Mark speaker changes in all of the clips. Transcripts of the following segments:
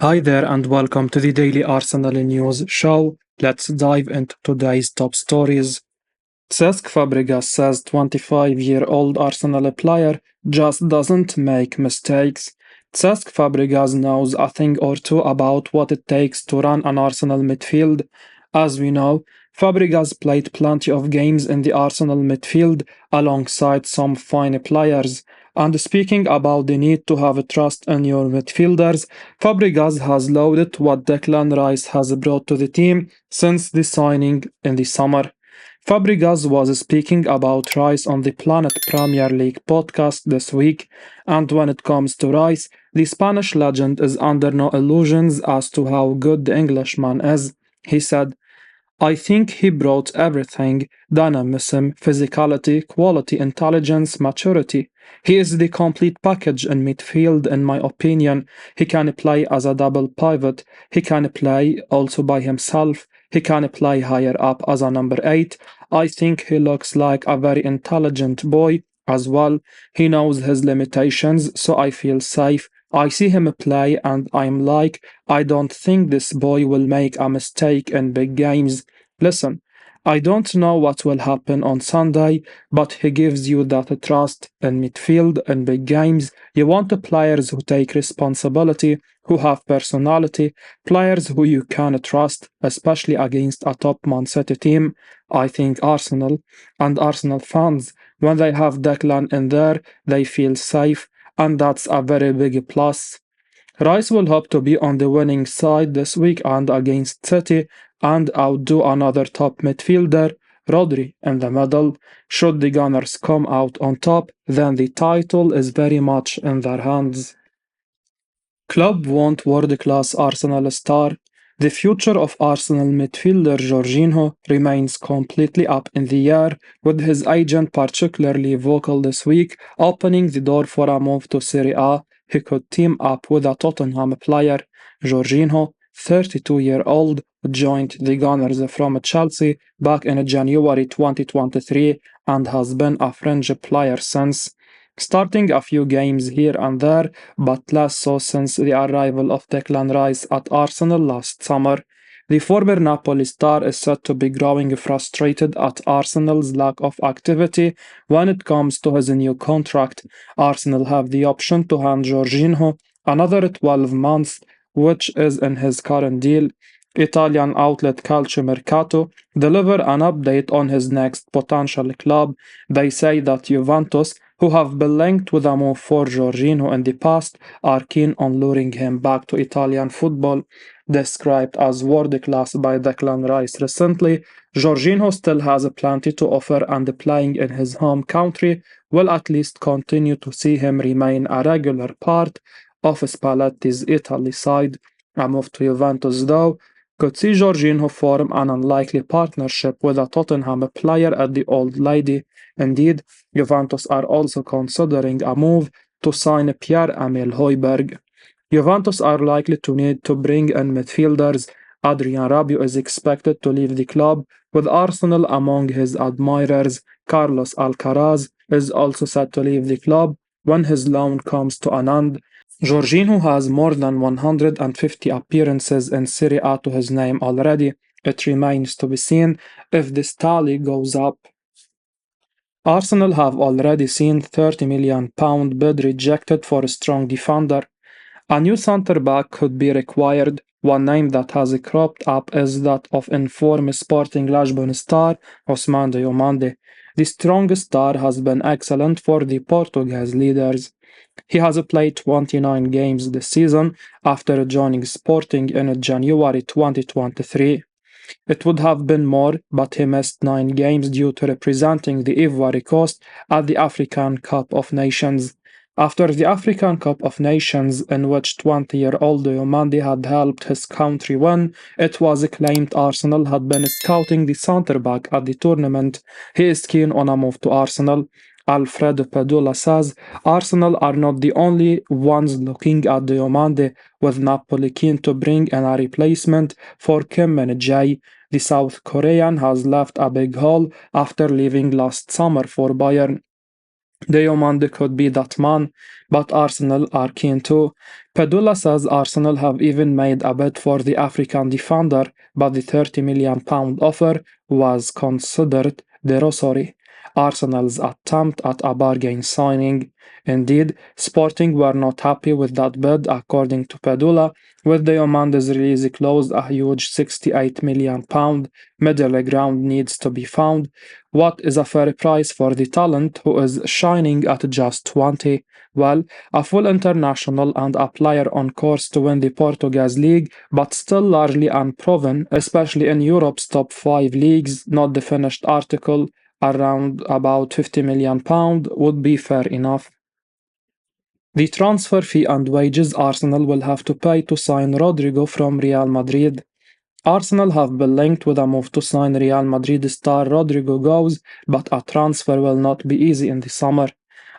Speaker 1: Hi there and welcome to the Daily Arsenal News Show. Let's dive into today's top stories. Cesc Fabregas says 25-year-old Arsenal player just doesn't make mistakes. Cesc Fabregas knows a thing or two about what it takes to run an Arsenal midfield. As we know, Fabregas played plenty of games in the Arsenal midfield alongside some fine players. And speaking about the need to have trust in your midfielders, Fabregas has lauded what Declan Rice has brought to the team since the signing in the summer. Fabregas was speaking about Rice on the Planet Premier League podcast this week, and when it comes to Rice, the Spanish legend is under no illusions as to how good the Englishman is. He said, I think he brought everything: dynamism, physicality, quality, intelligence, maturity. He is the complete package in midfield, in my opinion. He can play as a double pivot. He can play also by himself. He can play higher up as a number 8. I think he looks like a very intelligent boy as well. He knows his limitations, so I feel safe. I see him play and I'm like, I don't think this boy will make a mistake in big games. Listen, I don't know what will happen on Sunday, but he gives you that trust in midfield in big games. You want players who take responsibility, who have personality, players who you can trust, especially against a top Man City team. I think Arsenal and Arsenal fans, when they have Declan in there, they feel safe, and that's a very big plus. Rice will hope to be on the winning side this weekend against City and outdo another top midfielder, Rodri, in the middle. Should the Gunners come out on top, then the title is very much in their hands. Club want world-class Arsenal star. The future of Arsenal midfielder Jorginho remains completely up in the air, with his agent particularly vocal this week, opening the door for a move to Serie A. He could team up with a Tottenham player. Jorginho, 32-year-old, joined the Gunners from Chelsea back in January 2023 and has been a fringe player since, starting a few games here and there, but less so since the arrival of Declan Rice at Arsenal last summer. The former Napoli star is said to be growing frustrated at Arsenal's lack of activity when it comes to his new contract. Arsenal have the option to hand Jorginho another 12 months, which is in his current deal. Italian outlet Calciomercato deliver an update on his next potential club. They say that Juventus, who have been linked with a move for Jorginho in the past, are keen on luring him back to Italian football. Described as world class by Declan Rice recently, Jorginho still has plenty to offer, and playing in his home country will at least continue to see him remain a regular part of Spalletti's Italy side. A move to Juventus, though, could see Jorginho form an unlikely partnership with a Tottenham player at the Old Lady. Indeed, Juventus are also considering a move to sign Pierre-Emile Højbjerg. Juventus are likely to need to bring in midfielders. Adrien Rabiot is expected to leave the club, with Arsenal among his admirers. Carlos Alcaraz is also set to leave the club when his loan comes to an end. Jorginho has more than 150 appearances in Serie A to his name already. It remains to be seen if this tally goes up. Arsenal have already seen £30 million bid rejected for a strong defender. A new centre-back could be required. One name that has cropped up is that of informed Sporting Lisbon star Ousmane Diomande. The strong star has been excellent for the Portuguese leaders. He has played 29 games this season after joining Sporting in January 2023. It would have been more, but he missed 9 games due to representing the Ivory Coast at the African Cup of Nations. After the African Cup of Nations, in which 20-year-old Diomande had helped his country win, it was claimed Arsenal had been scouting the centre-back at the tournament. He is keen on a move to Arsenal. Alfredo Padula says Arsenal are not the only ones looking at Diomande, with Napoli keen to bring in a replacement for Kim Min-jae. The South Korean has left a big hole after leaving last summer for Bayern. Diomande could be that man, but Arsenal are keen too. Pedula says Arsenal have even made a bid for the African defender, but the £30 million offer was considered derisory. Arsenal's attempt at a bargain signing. Indeed, Sporting were not happy with that bid, according to Pedula, with Diomande's release clause a huge £68 million. Middle ground needs to be found. What is a fair price for the talent who is shining at just 20? Well, a full international and a player on course to win the Portuguese league, but still largely unproven, especially in Europe's top 5 leagues, not the finished article, around about £50 million would be fair enough. The transfer fee and wages Arsenal will have to pay to sign Rodrigo from Real Madrid. Arsenal have been linked with a move to sign Real Madrid star Rodrigo Goes, but a transfer will not be easy in the summer.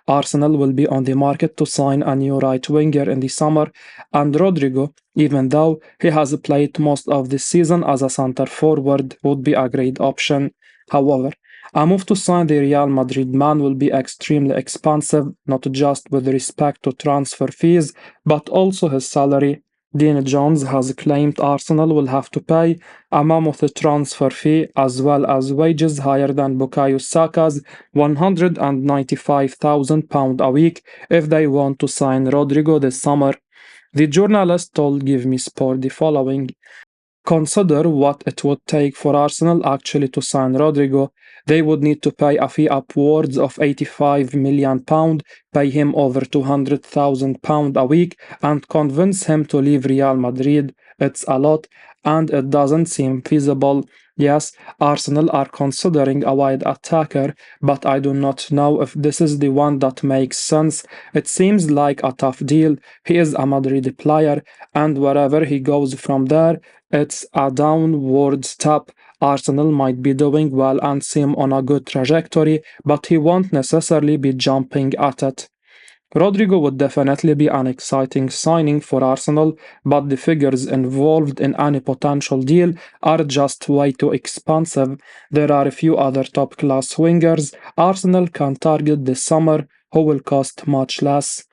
Speaker 1: Arsenal will be on the market to sign a new right winger in the summer, and Rodrigo, even though he has played most of the season as a centre forward, would be a great option. However, a move to sign the Real Madrid man will be extremely expensive, not just with respect to transfer fees, but also his salary. Dean Jones has claimed Arsenal will have to pay a mammoth transfer fee as well as wages higher than Bukayo Saka's £195,000 a week if they want to sign Rodrigo this summer. The journalist told Give Me Sport the following. Consider what it would take for Arsenal actually to sign Rodrigo. They would need to pay a fee upwards of £85 million, pay him over £200,000 a week, and convince him to leave Real Madrid. It's a lot, and it doesn't seem feasible. Yes, Arsenal are considering a wide attacker, but I do not know if this is the one that makes sense. It seems like a tough deal. He is a Madrid player, and wherever he goes from there, it's a downward step. Arsenal might be doing well and seem on a good trajectory, but he won't necessarily be jumping at it. Rodrigo would definitely be an exciting signing for Arsenal, but the figures involved in any potential deal are just way too expensive. There are a few other top class wingers Arsenal can target this summer who will cost much less.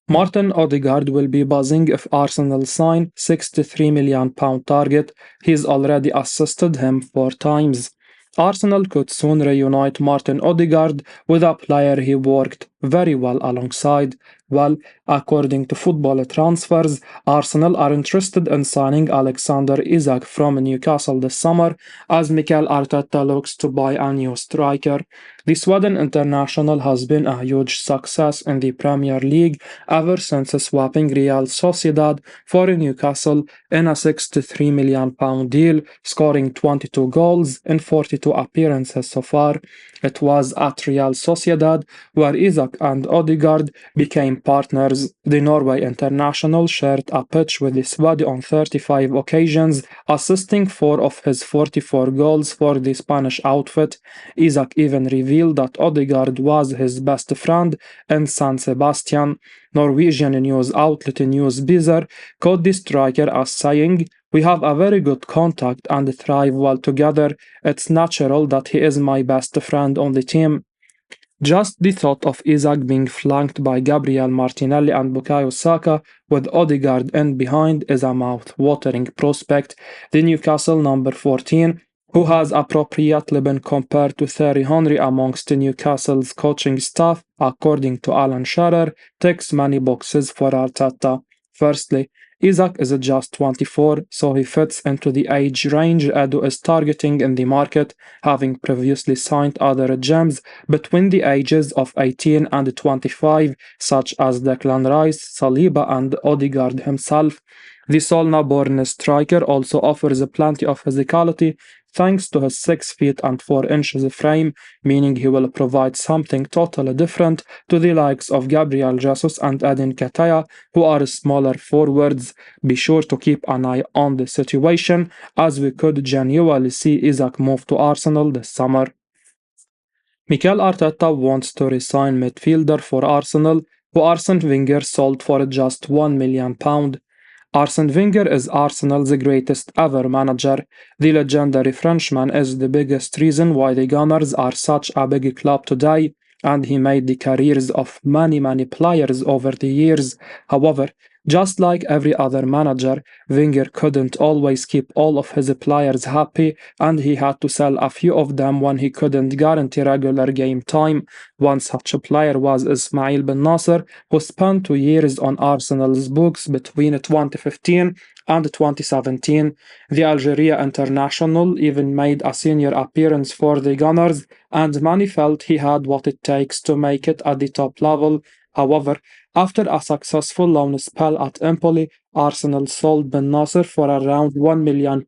Speaker 1: Martin Odegaard will be buzzing if Arsenal sign £63 million target. He's already assisted him 4 times. Arsenal could soon reunite Martin Odegaard with a player he worked very well alongside. Well, according to Football Transfers, Arsenal are interested in signing Alexander Isak from Newcastle this summer as Mikel Arteta looks to buy a new striker. The Sweden international has been a huge success in the Premier League ever since swapping Real Sociedad for Newcastle in a £63 million deal, scoring 22 goals in 42 appearances so far. It was at Real Sociedad where Isak and Odegaard became partners. The Norway international shared a pitch with the Swede on 35 occasions, assisting 4 of his 44 goals for the Spanish outfit. Isak even revealed that Odegaard was his best friend in San Sebastian. Norwegian news outlet Newsbeazer quoted the striker as saying, "We have a very good contact and thrive well together. It's natural that he is my best friend on the team." Just the thought of Isak being flanked by Gabriel Martinelli and Bukayo Saka with Odegaard in behind is a mouth-watering prospect. The Newcastle number 14, who has appropriately been compared to Thierry Henry amongst Newcastle's coaching staff, according to Alan Shearer, ticks many boxes for Arteta. Firstly, Isak is just 24, so he fits into the age range Edu is targeting in the market, having previously signed other gems between the ages of 18 and 25, such as Declan Rice, Saliba, and Odegaard himself. The Solna-born striker also offers plenty of physicality thanks to his 6 feet and 4 inches frame, meaning he will provide something totally different to the likes of Gabriel Jesus and Edin Ketaya, who are smaller forwards. Be sure to keep an eye on the situation, as we could genuinely see Isak move to Arsenal this summer. Mikel Arteta wants to resign midfielder for Arsenal, who Arsene Wenger sold for just £1 million. Arsene Wenger is Arsenal's greatest ever manager. The legendary Frenchman is the biggest reason why the Gunners are such a big club today. and he made the careers of many players over the years. However, just like every other manager, Wenger couldn't always keep all of his players happy, and he had to sell a few of them when he couldn't guarantee regular game time. One such player was Ismail bin Nasser, who spent 2 years on Arsenal's books between 2015 and 2017. The Algeria international even made a senior appearance for the Gunners, and many felt he had what it takes to make it at the top level. However, after a successful loan spell at Empoli, Arsenal sold Ben Nasser for around £1 million,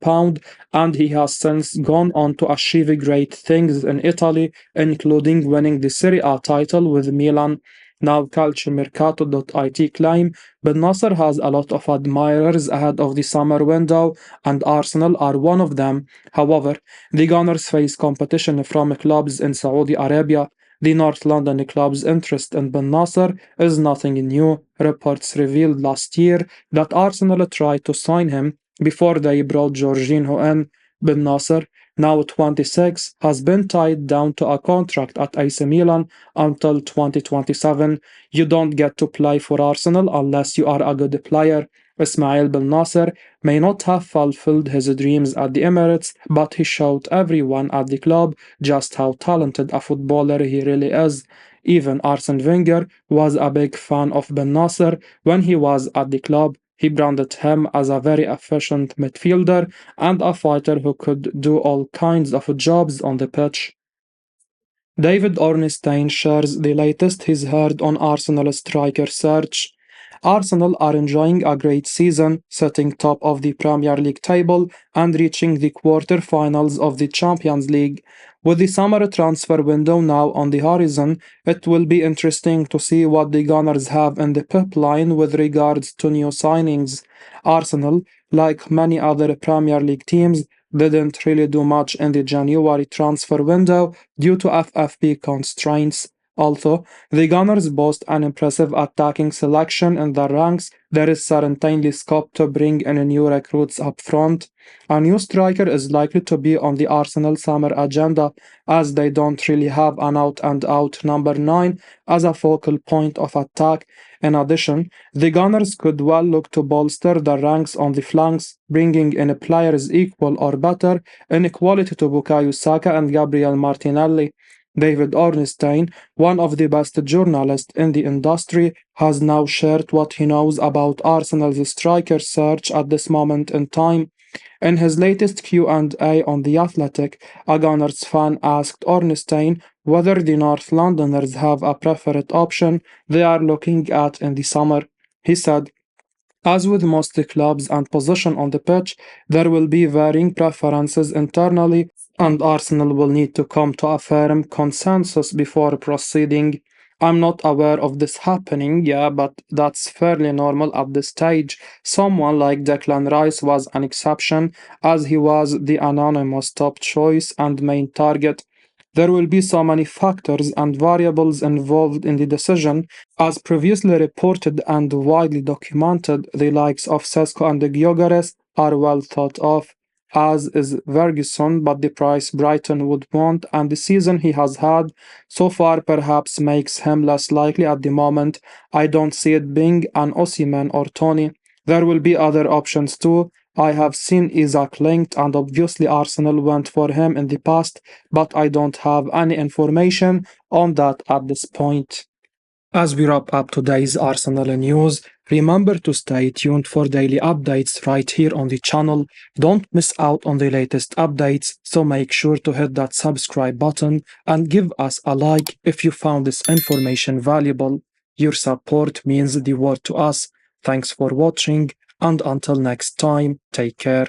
Speaker 1: and he has since gone on to achieve great things in Italy, including winning the Serie A title with Milan. Now, Calciomercato.it claim Ben Nasser has a lot of admirers ahead of the summer window, and Arsenal are one of them. However, the Gunners face competition from clubs in Saudi Arabia. The North London club's interest in Ben Nasser is nothing new. Reports revealed last year that Arsenal tried to sign him before they brought Jorginho in. Ben Nasser, now 26, has been tied down to a contract at AC Milan until 2027. You don't get to play for Arsenal unless you are a good player. Ismail Ben Nasser may not have fulfilled his dreams at the Emirates, but he showed everyone at the club just how talented a footballer he really is. Even Arsene Wenger was a big fan of Ben Nasser when he was at the club. He branded him as a very efficient midfielder and a fighter who could do all kinds of jobs on the pitch. David Ornstein shares the latest he's heard on Arsenal striker search. Arsenal are enjoying a great season, sitting top of the Premier League table and reaching the quarter-finals of the Champions League. With the summer transfer window now on the horizon, it will be interesting to see what the Gunners have in the pipeline with regards to new signings. Arsenal, like many other Premier League teams, didn't really do much in the January transfer window due to FFP constraints. Although the Gunners boast an impressive attacking selection in their ranks, there is certainly scope to bring in new recruits up front. A new striker is likely to be on the Arsenal summer agenda, as they don't really have an out and out number 9 as a focal point of attack. In addition, the Gunners could well look to bolster their ranks on the flanks, bringing in players equal or better in quality to Bukayo Saka and Gabriel Martinelli. David Ornstein, one of the best journalists in the industry, has now shared what he knows about Arsenal's striker search at this moment in time. In his latest Q&A on The Athletic, a Gunners fan asked Ornstein whether the North Londoners have a preferred option they are looking at in the summer. He said, as with most clubs and position on the pitch, there will be varying preferences internally, and Arsenal will need to come to a firm consensus before proceeding. I'm not aware of this happening, yeah, but that's fairly normal at this stage. Someone like Declan Rice was an exception, as he was the anonymous top choice and main target. There will be so many factors and variables involved in the decision. As previously reported and widely documented, the likes of Sesko and Gyökeres are well thought of, as is Ferguson, but the price Brighton would want and the season he has had so far perhaps makes him less likely at the moment. I don't see it being an Osimhen or Tony. There will be other options too. I have seen Isak linked, and obviously Arsenal went for him in the past, but I don't have any information on that at this point. As we wrap up today's Arsenal news, remember to stay tuned for daily updates right here on the channel. Don't miss out on the latest updates, so make sure to hit that subscribe button and give us a like if you found this information valuable. Your support means the world to us. Thanks for watching, and until next time, take care.